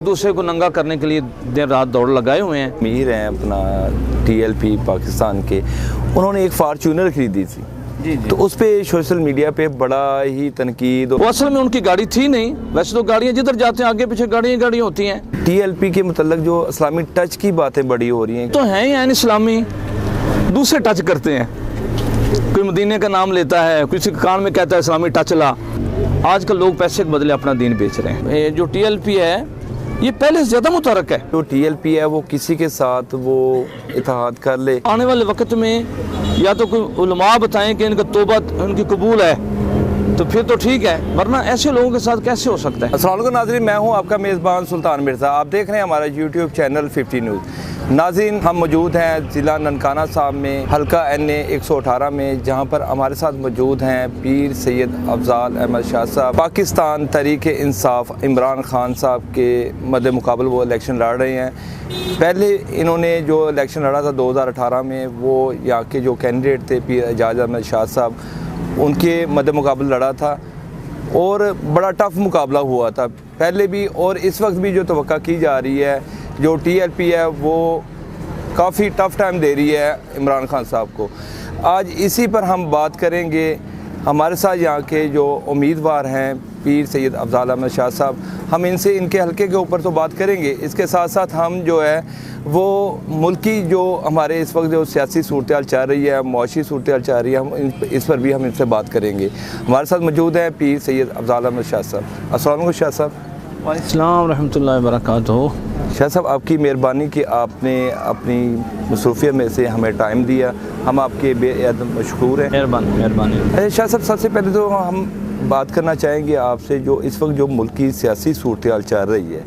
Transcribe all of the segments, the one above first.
दूसरे को नंगा करने के लिए दिन रात दौड़ लगाए हुए हैं। अमीर हैं अपना TLP पाकिस्तान के, उन्होंने एक फार्चूनर खरीदी थी जी। तो उस पे सोशल मीडिया पे बड़ा ही तनकीद। वो असल में उनकी गाड़ी थी नहीं, वैसे तो गाड़ियाँ जिधर जाते हैं आगे पीछे गाड़ियाँ होती हैं। TLP के मतलब जो इस्लामी टच की बातें बड़ी हो रही हैं, तो हैं ही हैं इस्लामी, दूसरे टच करते हैं। कोई मदीने का नाम लेता है, किसी कान में कहता है इस्लामी टच ला। आजकल लोग पैसे के बदले अपना दीन बेच रहे हैं। ये जो TLP है ये पहले से ज़्यादा मुतरक है। जो TLP है वो किसी के साथ वो इत्तेहाद कर ले। आने वाले वक्त में या तो कोई उलमा बताएं कि इनका तौबा उनकी कबूल है तो फिर तो ठीक है, वरना ऐसे लोगों के साथ कैसे हो सकता है। अस्सलाम वालेकुम नाज़रीन, मैं हूं आपका मेज़बान सुल्तान मिर्ज़ा। आप देख रहे हैं हमारा YouTube चैनल 50 न्यूज़। नाज़रीन, हम मौजूद हैं ज़िला ननकाना साहब में, हल्का NA 118 में, जहां पर हमारे साथ मौजूद हैं पीर सैयद अफजाल अहमद शाह साहब। पाकिस्तान तहरीक इंसाफ इमरान खान साहब के मद्दे मुकाबल वो इलेक्शन लड़ रहे हैं। पहले इन्होंने जो इलेक्शन लड़ा था 2018 में, वो यहाँ के जो कैंडिडेट थे पीर एजाज अहमद शाह साहब, उनके मद्दे मुकाबल लड़ा था और बड़ा टफ मुकाबला हुआ था पहले भी, और इस वक्त भी जो तवक्का की जा रही है, जो TLP है वो काफ़ी टफ़ टाइम दे रही है इमरान खान साहब को। आज इसी पर हम बात करेंगे। हमारे साथ यहाँ के जो उम्मीदवार हैं पीर सैयद अफजाल अहमद शाह साहब, हम इनसे इनके हलके के ऊपर तो बात करेंगे, इसके साथ साथ हम जो है वो मुल्की जो हमारे इस वक्त जो सियासी सूरत हाल चल रही है, मुआशी सूरत हाल चल रही है, हम इस पर भी हम इनसे बात करेंगे। हमारे साथ मौजूद हैं पीर सैयद अफजाल अहमद शाह साहब। अस्सलाम वालेकुम शाह साहब। वालेकुम रहमतुल्लाहि व बरकातहू। शाह साहब, आपकी मेहरबानी कि आपने अपनी मसरूफियत में से हमें टाइम दिया, हम आपके बेहद मशकूर हैं। मेहरबानी। शाह साहब, सबसे पहले तो हम बात करना चाहेंगे आपसे, जो इस वक्त जो मुल्क की सियासी सूरत हाल चल रही है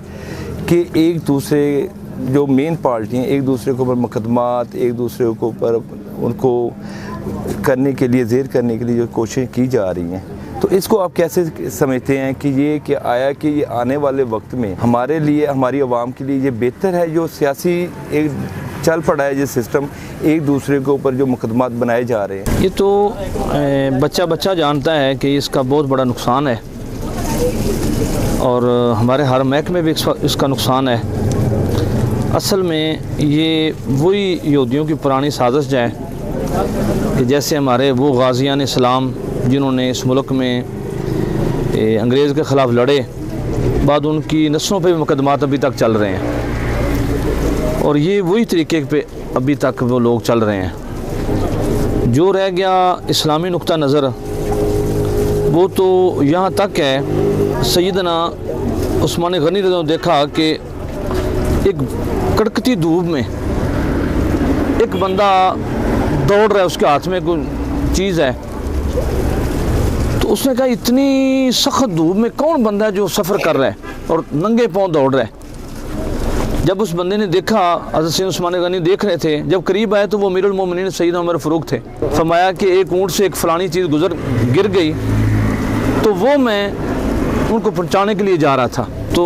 कि एक दूसरे जो मेन पार्टी हैं एक दूसरे के ऊपर मुकदमात, एक दूसरे के ऊपर उनको करने के लिए ज़ेर करने के लिए जो कोशिश की जा रही हैं, तो इसको आप कैसे समझते हैं कि ये कि आया कि ये आने वाले वक्त में हमारे लिए, हमारी आवाम के लिए ये बेहतर है जो सियासी एक चल पड़ा है, जो सिस्टम एक दूसरे के ऊपर जो मुकदमात बनाए जा रहे हैं? ये तो बच्चा जानता है कि इसका बहुत बड़ा नुकसान है और हमारे हर महकमे में भी इसका नुकसान है। असल में ये वही यहूदियों की पुरानी साजिश है कि जैसे हमारे वो गाज़ियान इस्लाम जिन्होंने इस मुल्क में अंग्रेज़ के ख़िलाफ़ लड़े, बाद उनकी नस्लों पे भी मुकदमात अभी तक चल रहे हैं और ये वही तरीके पे अभी तक वो लोग चल रहे हैं। जो रह गया इस्लामी नुक्ता नज़र वो तो यहाँ तक है, सैयदना उस्मान गनी रज़ियल्लाहु अन्हु देखा कि एक कड़कती धूप में एक बंदा दौड़ रहा है, उसके हाथ में कोई चीज़ है, तो उसने कहा इतनी सख्त धूप में कौन बंदा है जो सफ़र कर रहा है और नंगे पाँव दौड़ रहा है। जब उस बंदे ने देखा, हज़रत सैयदना उस्मान गनी देख रहे थे, जब करीब आए तो वो अमीरुल मोमिनीन सैयदना उमर फ़ारूक थे। फरमाया कि एक ऊँट से एक फ़लानी चीज़ गिर गई तो वो मैं उनको पहुँचाने के लिए जा रहा था। तो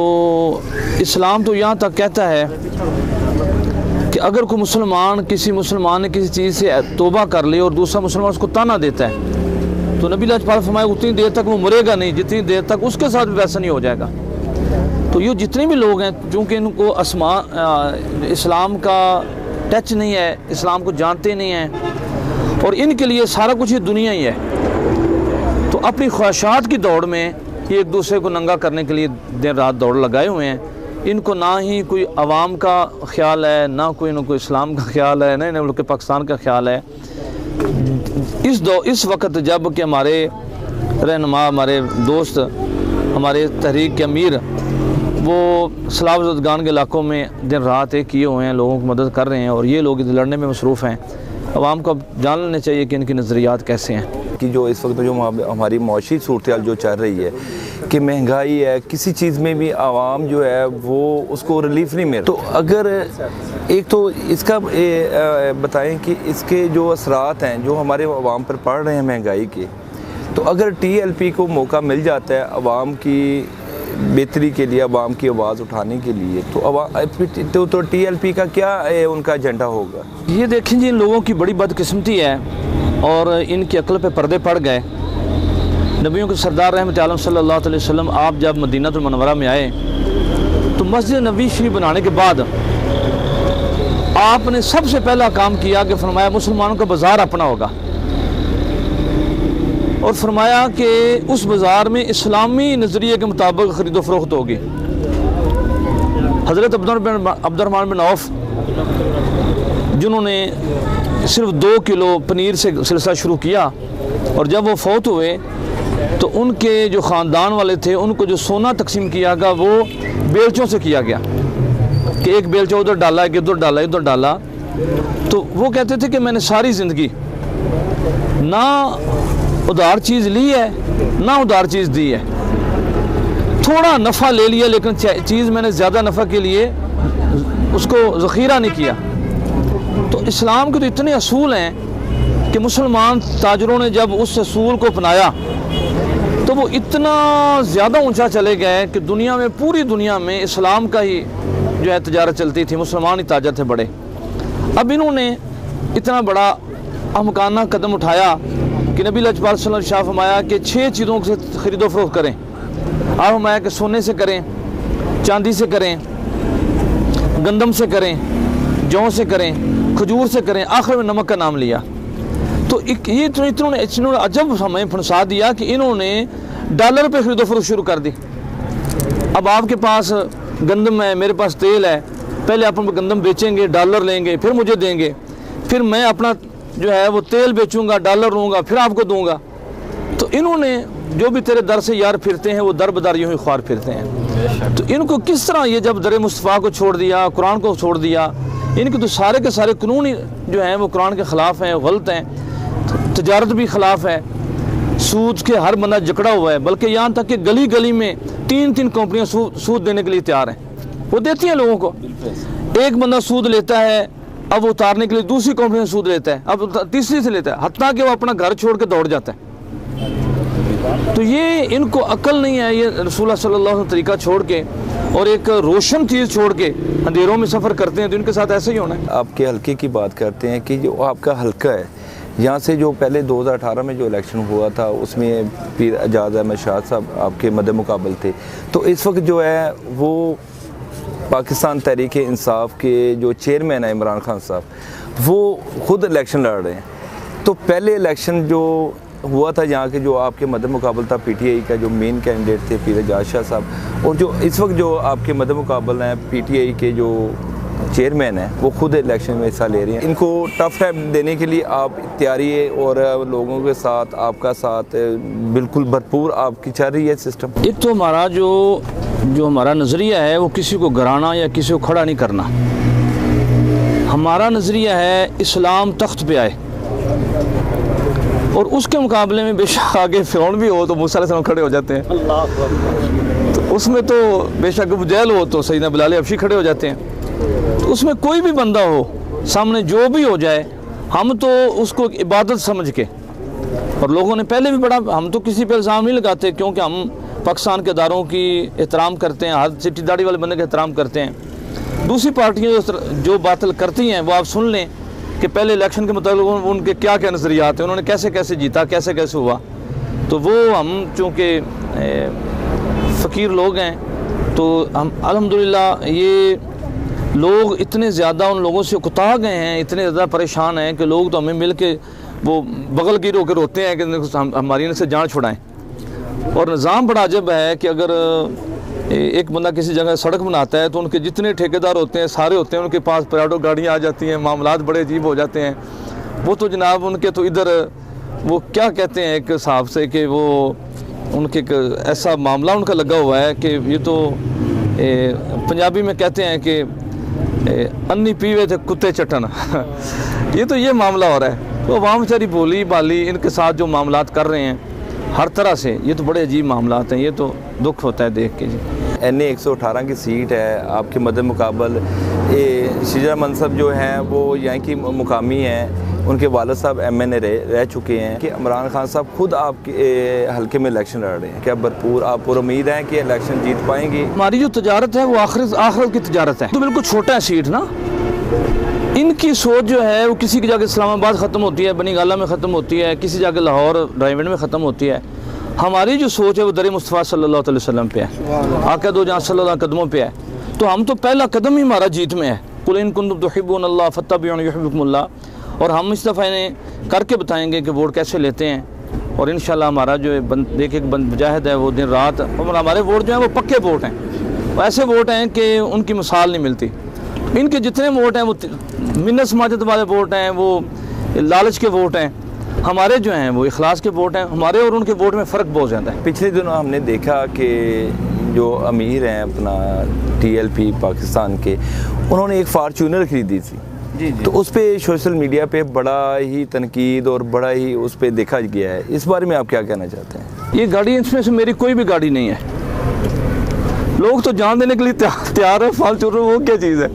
इस्लाम तो यहाँ तक कहता है कि अगर कोई मुसलमान, किसी मुसलमान ने किसी चीज़ से तौबा कर ले और दूसरा मुसलमान उसको ताना देता है तो नबी लाजपाल फरमाया उतनी देर तक वो मरेगा नहीं जितनी देर तक उसके साथ भी वैसा नहीं हो जाएगा। तो ये जितने भी लोग हैं, चूँकि इनको इस्लाम का टच नहीं है, इस्लाम को जानते नहीं हैं और इनके लिए सारा कुछ ये दुनिया ही है, तो अपनी ख्वाहिशात की दौड़ में ये एक दूसरे को नंगा करने के लिए दिन रात दौड़ लगाए हुए हैं। इनको ना ही कोई अवाम का ख्याल है, ना कोई इनको इस्लाम का ख्याल है, ना इनको पाकिस्तान का ख्याल है। इस वक्त जब कि हमारे रहनुमा, हमारे दोस्त, हमारे तहरीक के अमीर वो सलाह ज़दगान के इलाकों में दिन रात एक किए हुए हैं, लोगों की मदद कर रहे हैं और ये लोग लड़ने में मसरूफ़ हैं। अवाम को अब जान लेना चाहिए कि इनके नज़रियात कैसे हैं कि जो इस वक्त जो हमारी मुआशी सूरत हाल जो चल रही है कि महंगाई है, किसी चीज़ में भी आवाम जो है वो उसको रिलीफ नहीं मिल। तो अगर एक तो इसका बताएं कि इसके जो असरात हैं जो हमारे आवाम पर पड़ रहे हैं महंगाई के, तो अगर TLP को मौका मिल जाता है आवाम की बेहतरी के लिए, आवाम की आवाज़ उठाने के लिए, तो TLP का क्या उनका एजेंडा होगा? ये देखें जी, इन लोगों की बड़ी बदकिस्मती है और इनकी अक्ल पे पर्दे पड़ गए। नबियों के सरदार रहमत आलम सल्लल्लाहु अलैहि वसल्लम आप जब मदीनातुल मुनव्वरा में आए तो मस्जिद नबी शरीफ बनाने के बाद आपने सबसे पहला काम किया कि फरमाया मुसलमानों का बाज़ार अपना होगा, और फरमाया कि उस बाज़ार में इस्लामी नज़रिए के मुताबिक ख़रीदो फरोख्त होगी। हज़रत अब्दुर्रहमान बिन औफ जिन्होंने सिर्फ 2 किलो पनीर से सिलसिला शुरू किया, और जब वो फौत हुए तो उनके जो ख़ानदान वाले थे उनको जो सोना तकसीम किया गया वो बेलचों से किया गया कि एक बेलचा उधर डाला, एक इधर डाला, इधर डाला। तो वो कहते थे कि मैंने सारी ज़िंदगी ना उधार चीज़ ली है ना उधार चीज़ दी है, थोड़ा नफ़ा ले लिया लेकिन चीज़ मैंने ज़्यादा नफ़ा के लिए उसको ज़ख़ीरा नहीं किया। तो इस्लाम के तो इतने असूल हैं कि मुसलमान ताजरों ने जब उस असूल को अपनाया तो वो इतना ज़्यादा ऊंचा चले गए कि दुनिया में, पूरी दुनिया में इस्लाम का ही जो है तजारत चलती थी, मुसलमान ही ताजर थे बड़े। अब इन्होंने इतना बड़ा अहमकाना कदम उठाया कि नबी लजपाल सल्लल्लाहु अलैहि वसल्लम फरमाया कि 6 चीज़ों से ख़रीदो फरोख्त करें। आप फरमाया कि सोने से करें, चांदी से करें, गंदम से करें, जौ से करें, खजूर से करें, आखिर में नमक का नाम लिया। तो ये इन्होंने अजब हमें फंसा दिया कि इन्होंने डॉलर पे ख़रीदो फरोख्त शुरू कर दी। अब आपके पास गंदम है, मेरे पास तेल है, पहले आप गंदम बेचेंगे, डॉलर लेंगे, फिर मुझे देंगे, फिर मैं अपना जो है वो तेल बेचूंगा, डॉलर लूँगा, फिर आपको दूंगा। तो इन्होंने जो भी तेरे दर से यार फिरते हैं वो दर बदर यूँ ही ख्वार फिरते हैं। तो इनको किस तरह ये जब दर मुस्तफ़ा को छोड़ दिया, कुरान को छोड़ दिया, इनके तो सारे के सारे कानून ही जो हैं वो कुरान के ख़िलाफ़ हैं, गलत हैं। तजारत भी ख़िलाफ़ है, सूद के हर बंदा जकड़ा हुआ है, बल्कि यहाँ तक कि गली गली में 3-3 कंपनियाँ सूद देने के लिए तैयार हैं, वो देती हैं लोगों को। एक बंदा सूद लेता है, अब वो उतारने के लिए दूसरी कंपनी से सूद लेता है, अब तीसरी से लेता है, हत्ता कि वो अपना घर छोड़ के दौड़ जाता है। तो ये इनको अकल नहीं है, ये रसूलुल्लाह सल्लल्लाहु अलैहि वसल्लम तरीका छोड़ के और एक रोशन चीज़ छोड़ के अंधेरों में सफ़र करते हैं, तो इनके साथ ऐसा ही होना है। आपके हल्के की बात करते हैं कि जो आपका हल्का है, यहाँ से जो पहले 2018 में जो इलेक्शन हुआ था उसमें पीर एजाज अहमद शाह साहब आपके मद्दे मुकाबल थे, तो इस वक्त जो है वो पाकिस्तान तहरीक इंसाफ के जो चेयरमैन है इमरान खान साहब, वो खुद इलेक्शन लड़ रहे हैं। तो पहले इलेक्शन जो हुआ था यहाँ के जो आपके मद्दे मुकाबल था PTI का जो मेन कैंडिडेट थे पीर एजाज शाह साहब, और जो इस वक्त जो आपके मद्दे मुकाबल हैं PTI के जो चेयरमैन है वो खुद इलेक्शन में हिस्सा ले रहे हैं। इनको टफ टाइम देने के लिए आप तैयारी है और लोगों के साथ आपका साथ बिल्कुल भरपूर आपकी चल रही है सिस्टम। एक तो हमारा जो हमारा नज़रिया है वो किसी को गिराना या किसी को खड़ा नहीं करना। हमारा नज़रिया है इस्लाम तख्त पे आए, और उसके मुकाबले में बेशक आगे फ़िरौन भी हो तो मूसा अलैहिस्सलाम खड़े हो जाते हैं, तो उसमें तो बेशक अबू जहल हो तो सैयदना बिलाल हबशी खड़े हो जाते हैं। तो उसमें कोई भी बंदा हो सामने, जो भी हो जाए, हम तो उसको इबादत समझ के, और लोगों ने पहले भी बड़ा, हम तो किसी पे इल्ज़ाम नहीं लगाते क्योंकि हम पाकिस्तान के इदारों की एहतराम करते हैं, हर चिट्ठी दाढ़ी वाले बंदे का एहतराम करते हैं। दूसरी पार्टियाँ जो बातल करती हैं वो आप सुन लें कि पहले इलेक्शन के मतलब उनके क्या क्या नज़रियात हैं, उन्होंने कैसे कैसे जीता, कैसे कैसे हुआ। तो वो हम चूँकि फ़कीर लोग हैं तो हम अल्हम्दुलिल्लाह ये लोग इतने ज़्यादा उन लोगों से उकता गए हैं, इतने ज़्यादा परेशान हैं कि लोग तो हमें मिल के वो बगल गिर होकर रोते हैं कि हमारी इनसे जान छुड़ाएँ। और निज़ाम बड़ा अजब है कि अगर एक बंदा किसी जगह सड़क बनाता है तो उनके जितने ठेकेदार होते हैं सारे होते हैं, उनके पास प्राइवेट गाड़ियाँ आ जाती हैं, मामलात बड़े अजीब हो जाते हैं। वो तो जनाब उनके तो इधर वो क्या कहते हैं एक हिसाब से कि वो उनके ऐसा मामला उनका लगा हुआ है कि ये तो पंजाबी में कहते हैं कि अन्नी पीवे थे कुत्ते चटन ये मामला हो रहा है। तो वहाँ बेचारी बोली बाली इनके साथ जो मामलात कर रहे हैं हर तरह से, ये तो बड़े अजीब मामलात हैं, ये तो दुख होता है देख के जी। NA 118 की सीट है आपके मद्दे मुकाबल, शिजरा मनसब जो हैं वो यहाँ की मुकामी हैं, उनके वालिद साहब MNA रह चुके हैं कि इमरान खान साहब खुद आपके हल्के में इलेक्शन लड़ रहे हैं। क्या भरपूर आप पर उम्मीद है कि इलेक्शन जीत पाएंगे? हमारी जो तजारत है वो आखिरत की तजारत है, तो बिल्कुल छोटा है सीट ना। इनकी सोच जो है वो किसी की जगह इस्लामाबाद ख़त्म होती है, बनी गाला में ख़त्म होती है, किसी जगह लाहौर ड्राइवेंड में ख़त्म होती है। हमारी जो सोच है वो दर मुस्तफ़ा सल्लल्लाहु अलैहि वसल्लम पे है, आका दो जहाँ सल्लल्लाहु अलैहि कदमों पे है। तो हम तो पहला कदम ही हमारा जीत में है। कुल इन कुंतुम तुहिब्बूनल्लाह फत्तबिऊनी युहिब्बुकुमुल्लाह। और हम इस दफ़ा इन्हें करके बताएंगे कि वोट कैसे लेते हैं। और इंशाल्लाह हमारा जो एक एक मुजाहिद है वो दिन रात, और हमारे वोट जो हैं वो पक्के वोट हैं, ऐसे वोट हैं कि उनकी मिसाल नहीं मिलती। इनके जितने वोट हैं वो मिन्नत समाजत वाले वोट हैं, वो लालच के वोट हैं। हमारे जो हैं वो इखलास के वोट हैं। हमारे और उनके वोट में फ़र्क बहुत ज़्यादा है। पिछले दिनों हमने देखा कि जो अमीर हैं अपना TLP पाकिस्तान के, उन्होंने एक फार्चूनर ख़रीदी थी जी। तो उस पर सोशल मीडिया पे बड़ा ही तनकीद और बड़ा ही उस पर देखा गया है। इस बारे में आप क्या कहना चाहते हैं? ये गाड़ी, इसमें से मेरी कोई भी गाड़ी नहीं है। लोग तो जान देने के लिए तैयार है। फार्चूनर वो क्या चीज़ है?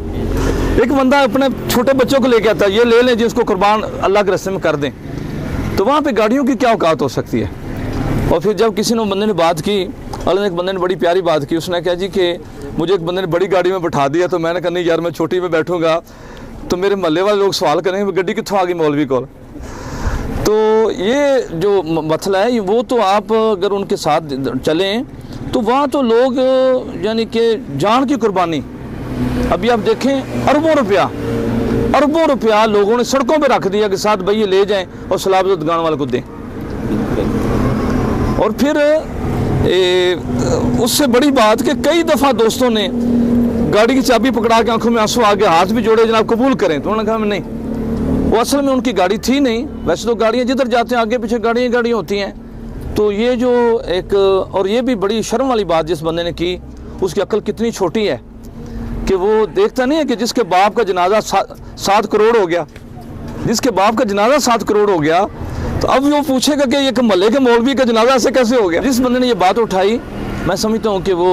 एक बंदा अपने छोटे बच्चों को लेके आता है, ये ले लें जिसको कुर्बान अल्लाह के रास्ते में कर दें, तो वहाँ पे गाड़ियों की क्या औकात हो सकती है? और फिर जब किसी ने बंदे ने बात की, अल्लाह ने एक बंदे ने बड़ी प्यारी बात की, उसने कहा जी कि मुझे एक बंदे ने बड़ी गाड़ी में बैठा दिया, तो मैंने कहा नहीं यार मैं छोटी में बैठूंगा तो मेरे मोहल्ले वाले लोग सवाल करेंगे गड्डी कितों आ गई मौलवी को। तो ये जो मसला है वो तो आप अगर उनके साथ चलें तो वहाँ तो लोग यानी कि जान की कुर्बानी, अभी आप देखें अरबों रुपया लोगों ने सड़कों पे रख दिया कि साथ भाई ये ले जाएं और सलाब दुकान वाले को दें। और फिर उससे बड़ी बात कि कई दफ़ा दोस्तों ने गाड़ी की चाबी पकड़ा के आंखों में आंसू आ गए, हाथ भी जोड़े जनाब कबूल करें, तो उन्होंने कहा मैं नहीं, वो असल में उनकी गाड़ी थी नहीं। वैसे तो गाड़ियाँ जिधर जाते हैं आगे पीछे गाड़ियाँ होती हैं। तो ये जो एक, और ये भी बड़ी शर्म वाली बात जिस बंदे ने की, उसकी अक्ल कितनी छोटी है कि वो देखता नहीं है कि जिसके बाप का जनाजा 7 करोड़ हो गया, जिसके बाप का जनाजा 7 करोड़ हो गया, तो अब वो पूछेगा कि ये मोहल्ले के मौलवी का जनाजा ऐसे कैसे हो गया। जिस बंदे ने ये बात उठाई, मैं समझता हूँ कि वो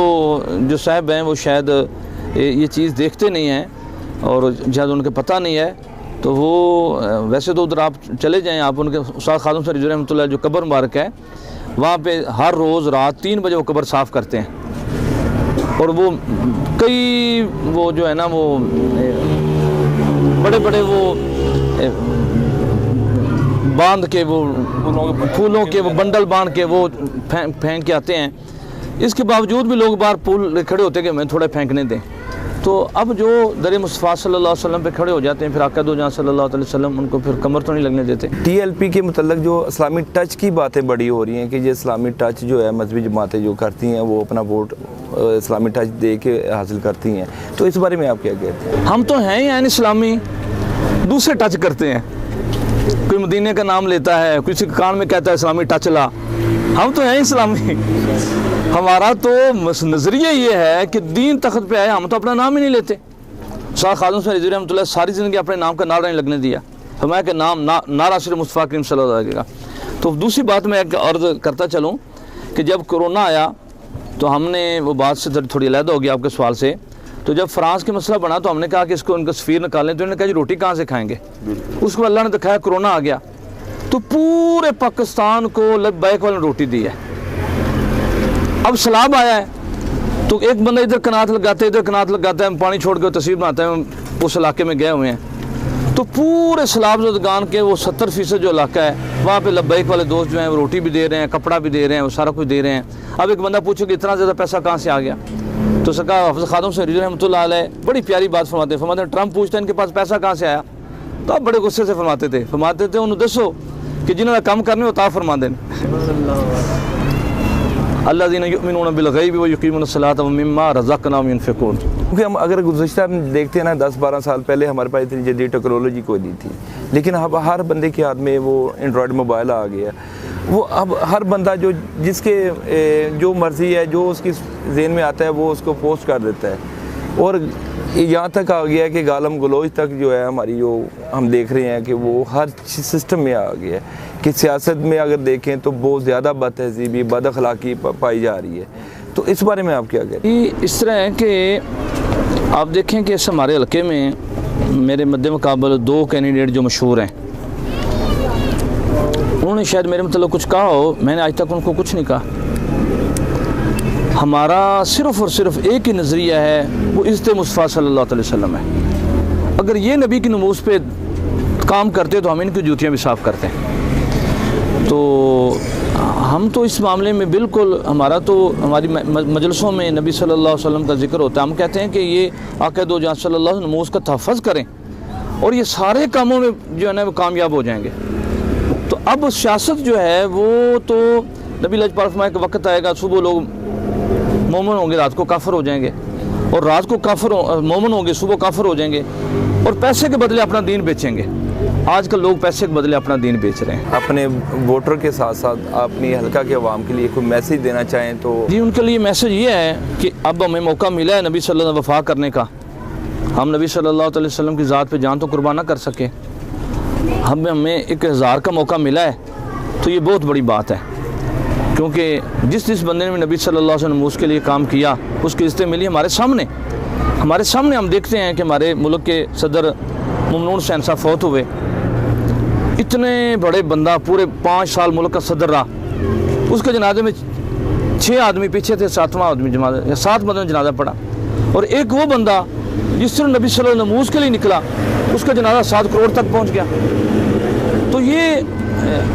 जो साहब हैं वो शायद ये चीज़ देखते नहीं हैं और शायद उनके पता नहीं है। तो वो वैसे तो उधर आप चले जाएँ, आप उनके उस्ताद खादिम सर रहमतुल्लाह जो कब्र मुबारक है, वहाँ पे हर रोज़ रात 3 बजे वो कब्र साफ़ करते हैं। और वो कई वो जो है ना वो बड़े बड़े वो बांध के वो फूलों के वो बंडल बांध के वो फेंक के आते हैं। इसके बावजूद भी लोग बाहर पुल खड़े होते हैं कि मैं थोड़ा फेंकने दें। तो अब जो दर मुस्तफ़ा सल्लल्लाहु अलैहि वसल्लम पे खड़े हो जाते हैं, फिर आका दो जहाँ सल्लल्लाहु अलैहि वसल्लम उनको फिर कमर तो नहीं लगने देते। TLP के मतलब जो इस्लामी टच की बातें बड़ी हो रही हैं कि ये इस्लामी टच जो है मजहबी जमातें जो करती हैं वो अपना वोट इस्लामी टच दे के हासिल करती हैं, तो इस बारे में आप क्या कहते हैं? हम तो हैं ही इस्लामी, दूसरे टच करते हैं। कोई मदीने का नाम लेता है, किसी कान में कहता है इस्लामी टच ला, हम तो हैं इस्लामी। हमारा तो नज़रिया ये है कि दीन तख्त पे आए, हम तो अपना नाम ही नहीं लेते। उस्ताद खादिम सर रहमतुल्लाह सारी ज़िंदगी अपने नाम का नारा नहीं लगने दिया, फरमाया कि नाम नारा सिर्फ मुस्तफ़ा करीम सल्लल्लाहु अलैहि वसल्लम का। तो दूसरी बात मैं एक अर्ज़ करता चलूँ कि जब कोरोना आया तो हमने वो बात से थोड़ी अलग हो गया आपके सवाल से। तो जब फ्रांस का मसला बना तो हमने कहा कि इसको उनका सफ़ीर निकालें, तो उन्होंने कहा जी रोटी कहाँ से खाएंगे। उसको अल्लाह ने दिखाया, कोरोना आ गया तो पूरे पाकिस्तान को लब्बैक वाले रोटी दी है। अब सैलाब आया है तो एक बंदा इधर कनात लगाता है, इधर कनात लगाता है, पानी छोड़ के तस्वीर बनाता है, उस इलाके में गए हुए हैं। तो पूरे सैलाब ज़दगान के वो 70% जो इलाका है वहाँ पे लब्बैक वाले दोस्त जो हैं वो रोटी भी दे रहे हैं, कपड़ा भी दे रहे हैं, वो सारा कुछ दे रहे हैं। अब एक बंदा पूछे कि इतना ज़्यादा पैसा कहाँ से आ गया, तो सरकार हाफ़िज़ खादिम सर रहमतुल्लाह अलैह बड़ी प्यारी बात फरमाते हैं, ट्रंप पूछते हैं इनके पास पैसा कहाँ से आया, तो आप बड़े गुस्से से फरमाते थे उन्होंने दसो कि जिन्होंने कम करने होता फरमा दें। अल्लाज़ीना युमिनूना बिल गैब व युकीमूना सलात व मिम्मा रज़क़नाहुम युनफ़िक़ून। क्योंकि हम अगर गुज़श्ता देखते हैं ना 10-12 साल पहले हमारे पास इतनी जदीद टेक्नोलॉजी कोई नहीं थी, लेकिन अब हर बंदे के हाथ में वो एंड्रॉयड मोबाइल आ गया। वो अब हर बंदा जो जिसके जो मर्ज़ी है, जो उसकी ज़हन में आता है वो उसको पोस्ट कर देता है। और यहाँ तक आ गया है कि गालम गलोच तक जो है हमारी जो हम देख रहे हैं कि वो हर सिस्टम में आ गया है कि सियासत में अगर देखें तो बहुत ज़्यादा बदतहज़ीबी बदअखलाक़ी पाई जा रही है। तो इस बारे में आप क्या कहते हैं? इस तरह है कि आप देखें कि इस हमारे हल्के में मेरे मद्दे मुकाबले 2 कैंडिडेट जो मशहूर हैं, उन्होंने शायद मेरे मतलब कुछ कहा हो, मैंने आज तक उनको कुछ नहीं कहा। हमारा सिर्फ़ और सिर्फ एक ही नज़रिया है, वो इज़्ज़त मुस्तफ़ा सल्लल्लाहु अलैहि वसल्लम है। अगर ये नबी की नमूज़ पे काम करते तो हम इनकी जूतियाँ भी साफ़ करते हैं। तो हम तो इस मामले में बिल्कुल, हमारी मजलिसों में नबी सल्लल्लाहु अलैहि वसल्लम का जिक्र होता है। हम कहते हैं कि ये आक़ा दो जहां सल्लल्लाहु अलैहि वसल्लम नमूज़ का तहफ़्फ़ुज़ करें और ये सारे कामों में जो है ना वो कामयाब हो जाएंगे। तो अब सियासत जो है वो तो नबी लजपाल फरमाए कि वक्त आएगा सुबह लोग मोमिन होंगे, रात को काफिर हो जाएंगे, और रात को मोमिन होंगे, सुबह काफिर हो जाएंगे, और पैसे के बदले अपना दीन बेचेंगे। आजकल लोग पैसे के बदले अपना दीन बेच रहे हैं। अपने वोटर के साथ साथ अपनी हल्का के अवाम के लिए कोई मैसेज देना चाहें तो? जी, उनके लिए मैसेज ये है कि अब हमें मौका मिला है नबी सल्लल्लाहु अलैहि वसल्लम वफ़ा करने का। हम नबी सल्लल्लाहु अलैहि वसल्लम की ज़ात पे जान तो कुर्बान ना कर सके, हमें 1000 का मौका मिला है, तो ये बहुत बड़ी बात है। क्योंकि जिस बंदे ने नबी सल्लल्लाहु अलैहि वसल्लम उसके लिए काम किया, उसकी इज़्ज़त मिली हमारे सामने। हम देखते हैं कि हमारे मुल्क के सदर ममनून हुसैन साहब फौत हुए। इतने बड़े बंदा, पूरे 5 साल मुल्क का सदर रहा, उसके जनाजे में 6 आदमी पीछे थे, 7वां आदमी 7 बंदों ने जनाजा पड़ा। और एक वो बंदा जिस तरह नबी सल्लल्लाहु अलैहि वसल्लम के लिए निकला, उसका जनाजा 7 करोड़ तक पहुँच गया। तो ये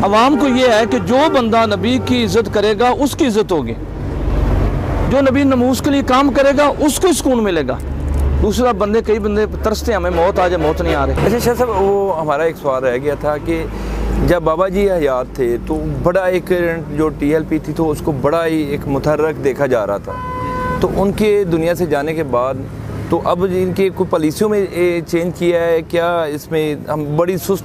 अवाम को ये है कि जो बंदा नबी की इज़्ज़त करेगा उसकी इज़्ज़त होगी, जो नबी नमूज़ के लिए काम करेगा उसको सुकून मिलेगा। दूसरा कई बंदे तरसते हैं हमें मौत आ जाए, मौत नहीं आ रही। अच्छा शाह साहब, वो हमारा एक सवाल रह गया था कि जब बाबा जी हयात थे तो बड़ा एक जो TLP थी तो उसको बड़ा ही एक मुतहर्रिक देखा जा रहा था, तो उनके दुनिया से जाने के बाद तो अब इनके कोई पॉलिसियों में चेंज किया है क्या? इसमें हम बड़ी सुस्त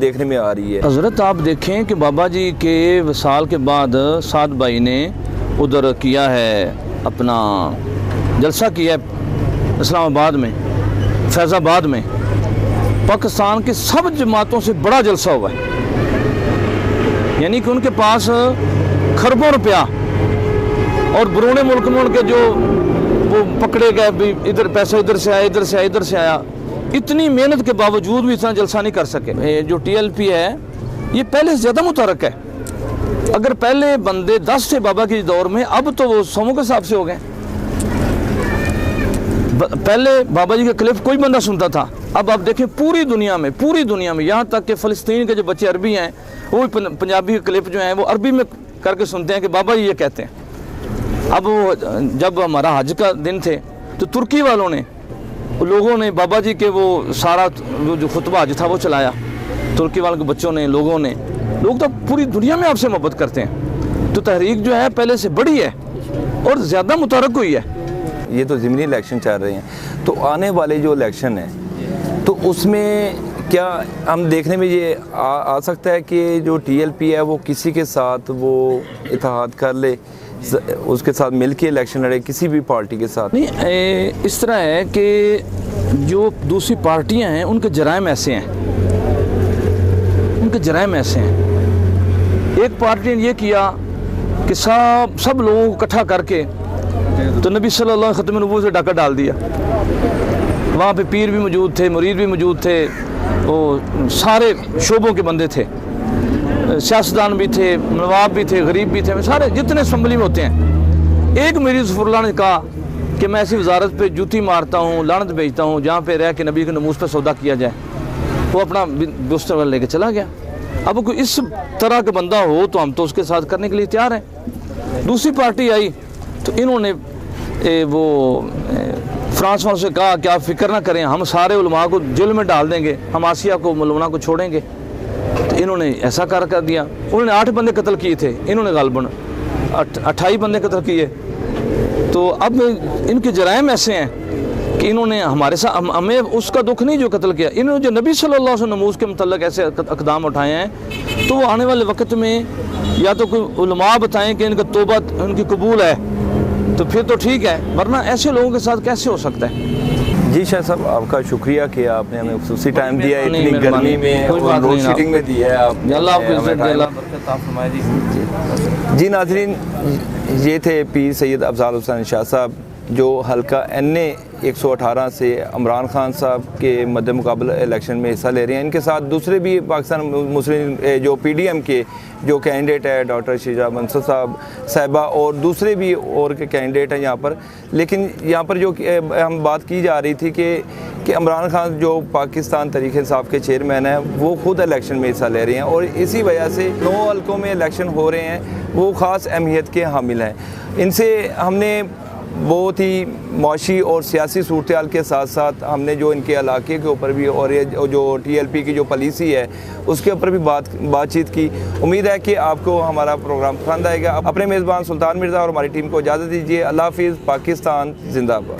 देखने में आ रही है। हज़रत आप देखें कि बाबा जी के वसाल के बाद साद भाई ने उधर किया है, अपना जलसा किया है इस्लामाबाद में, फैज़ाबाद में, पाकिस्तान की सब जमातों से बड़ा जलसा हुआ है। यानी कि उनके पास खरबों रुपया, और बरूने मुल्क में उनके जो वो पकड़े गए भी, इधर पैसा इधर से आया, इधर से आया, इधर से आया, इतनी मेहनत के बावजूद भी इतना जलसा नहीं कर सके। ये जो TLP है ये पहले से ज़्यादा मुतहर्रिक है। अगर पहले बंदे 10 थे बाबा के दौर में, अब तो वो 100 के हिसाब से हो गए। पहले बाबा जी के क्लिप कोई बंदा सुनता था, अब आप देखें पूरी दुनिया में यहाँ तक कि फ़लस्तीन के जो बच्चे अरबी हैं वो पंजाबी के क्लिप जो हैं वो अरबी में करके सुनते हैं कि बाबा जी ये कहते हैं। अब जब हमारा हज का दिन थे तो तुर्की वालों ने, लोगों ने बाबा जी के वो सारा जो खुतबा हज था वो चलाया, तुर्की वालों के बच्चों ने, लोग तो पूरी दुनिया में आपसे मोहब्बत करते हैं। तो तहरीक जो है पहले से बड़ी है और ज़्यादा मुतहर्रिक हुई है। ये तो ज़िमनी इलेक्शन चल रहे हैं, तो आने वाले जो इलेक्शन है तो उसमें क्या हम देखने में ये आ सकता है कि जो TLP है वो किसी के साथ वो इत्तेहाद कर ले, उसके साथ मिल के इलेक्शन लड़े, किसी भी पार्टी के साथ? नहीं, इस तरह है कि जो दूसरी पार्टियां हैं उनके जराइम ऐसे हैं, एक पार्टी ने ये किया कि सब लोगों को इकट्ठा करके तो नबी सल्लल्लाहु अलैहि वसल्लम खत्म नबूवत से डाका डाल दिया। वहाँ पे पीर भी मौजूद थे, मुरीद भी मौजूद थे, वो सारे शोबों के बंदे थे, सियासतदान भी थे, नवाब भी थे, गरीब भी थे, सारे जितने असम्बली में होते हैं। एक मेरी ज़फ़रुल्लाह ने कहा कि मैं ऐसी वजारत पे जूती मारता हूँ, लानत भेजता हूँ जहाँ पे रह के नबी के नमूज़ पे सौदा किया जाए। वो अपना बिस्तर लेके चला गया। अब कोई इस तरह का बंदा हो तो हम तो उसके साथ करने के लिए तैयार हैं। दूसरी पार्टी आई तो इन्होंने वो फ्रांस वालों से कहा कि आप फिक्र ना करें, हम सारे उलमा को जेल में डाल देंगे, हम आसिया को मौलाना को छोड़ेंगे। तो इन्होंने ऐसा कर दिया। उन्होंने 8 बंदे कत्ल किए थे, इन्होंने गालबन 28 बंदे कत्ल किए। तो अब इनके जराइम ऐसे हैं कि इन्होंने हमारे साथ, हमें उसका दुख नहीं जो कत्ल किया, इन्होंने जो नबी सल्लल्लाहु अलैहि वसल्लम नमूज़ के मुतल्लिक़ ऐसे इक़दाम उठाए हैं, तो वो आने वाले वक्त में या तो कोई उलमा बताएं कि इनका तौबा उनकी कबूल है तो फिर तो ठीक है, वरना ऐसे लोगों के साथ कैसे हो सकता है। जी शाह साहब, आपका शुक्रिया कि आपने हमें खुसूसी टाइम दिया, इतनी गर्मी में और रोड शीटिंग में दिया है आपने। अल्लाह आपको इज़्ज़त दे, अल्लाह बरकत आप फरमाए। जी नाज़रीन, ये थे पीर सैयद अफज़ाल हुसैन शाह साहब जो हल्का NA 118 से इमरान खान साहब के मद्दे मुकाबला इलेक्शन में हिस्सा ले रहे हैं। इनके साथ दूसरे भी पाकिस्तान मुस्लिम जो PDM के जो कैंडिडेट है डॉक्टर शीजा मंसूर साहिबा और दूसरे भी और के कैंडिडेट हैं यहाँ पर। लेकिन यहाँ पर जो हम बात की जा रही थी कि कि इमरान खान जो पाकिस्तान तहरीक इंसाफ के चेयरमैन हैं वो खुद इलेक्शन में हिस्सा ले रहे हैं और इसी वजह से 9 हल्कों में इलेक्शन हो रहे हैं, वो ख़ास अहमियत के हामिल हैं। इनसे हमने बहुत ही मुआशी और सियासी सूरत हाल के साथ साथ हमने जो इनके इलाके के ऊपर भी और ये जो TLP की जो पॉलिसी है उसके ऊपर भी बातचीत की। उम्मीद है कि आपको हमारा प्रोग्राम पसंद आएगा। अपने मेज़बान सुल्तान मिर्ज़ा और हमारी टीम को इजाज़त दीजिए। अल्लाह हाफ़िज़। पाकिस्तान जिंदाबाद।